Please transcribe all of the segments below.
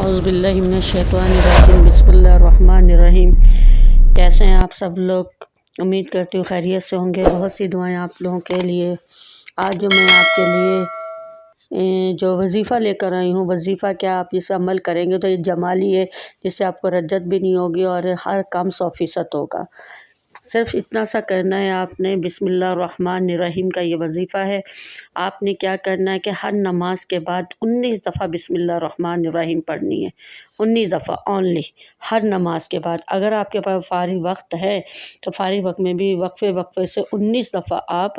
اعوذ باللہ من الشیطان الرجیم بسم اللہ الرحمن الرحیم۔ کیسے ہیں آپ سب لوگ؟ امید کرتی ہوں خیریت سے ہوں گے۔ بہت سی دعائیں آپ لوگوں کے لیے۔ آج جو میں آپ کے لیے جو وظیفہ لے کر آئی ہوں، وظیفہ کیا، آپ اس عمل کریں گے تو یہ جمالی ہے، جس سے آپ کو رجت بھی نہیں ہوگی اور ہر کام 100% ہوگا۔ صرف اتنا سا کرنا ہے آپ نے، بسم اللہ الرحمن الرحیم کا یہ وظیفہ ہے۔ آپ نے کیا کرنا ہے کہ ہر نماز کے بعد 19 دفعہ بسم اللہ الرحمن الرحیم پڑھنی ہے، 19 دفعہ اونلی ہر نماز کے بعد۔ اگر آپ کے پاس فارغ وقت ہے تو فارغ وقت میں بھی وقفے سے 19 دفعہ آپ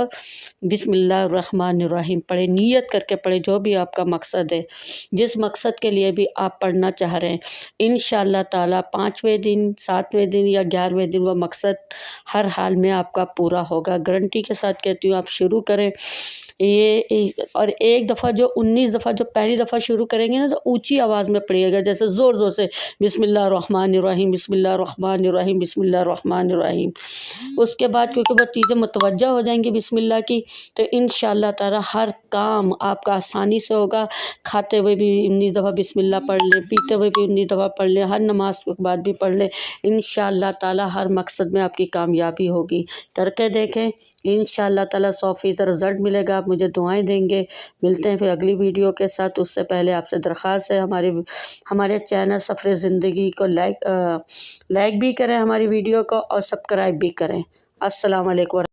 بسم اللہ الرحمن الرحیم پڑھیں، نیت کر کے پڑھیں، جو بھی آپ کا مقصد ہے، جس مقصد کے لیے بھی آپ پڑھنا چاہ رہے ہیں، انشاءاللہ تعالیٰ 5ویں دن، 7ویں دن یا 11ویں دن وہ مقصد ہر حال میں آپ کا پورا ہوگا۔ گارنٹی کے ساتھ کہتی ہوں، آپ شروع کریں یہ، اور ایک دفعہ جو 19 دفعہ جو پہلی دفعہ شروع کریں گے نا تو اونچی آواز میں پڑھیے گا، جیسے زور زور سے بسم اللہ الرحمن الرحیم، بسم اللہ الرحمن الرحیم، بسم اللہ الرحمن الرحیم۔ اس کے بعد کیونکہ وہ چیزیں متوجہ ہو جائیں گی بسم اللہ کی، تو انشاءاللہ تعالیٰ ہر کام آپ کا آسانی سے ہوگا۔ کھاتے ہوئے بھی 19 دفعہ بسم اللہ پڑھ لیں، پیتے ہوئے بھی 19 دفعہ پڑھ لیں، ہر نماز کے بعد بھی پڑھ لیں، انشاءاللہ تعالیٰ ہر مقصد میں آپ کی کامیابی ہوگی۔ کر کے دیکھیں، انشاءاللہ تعالیٰ 100% رزلٹ ملے گا۔ آپ مجھے دعائیں دیں گے۔ ملتے ہیں پھر اگلی ویڈیو کے ساتھ۔ اس سے پہلے آپ سے درخواست ہے، ہمارے چینل سفر زندگی کو لائک بھی کریں ہماری ویڈیو کو، اور سبسکرائب بھی کریں۔ السلام علیکم۔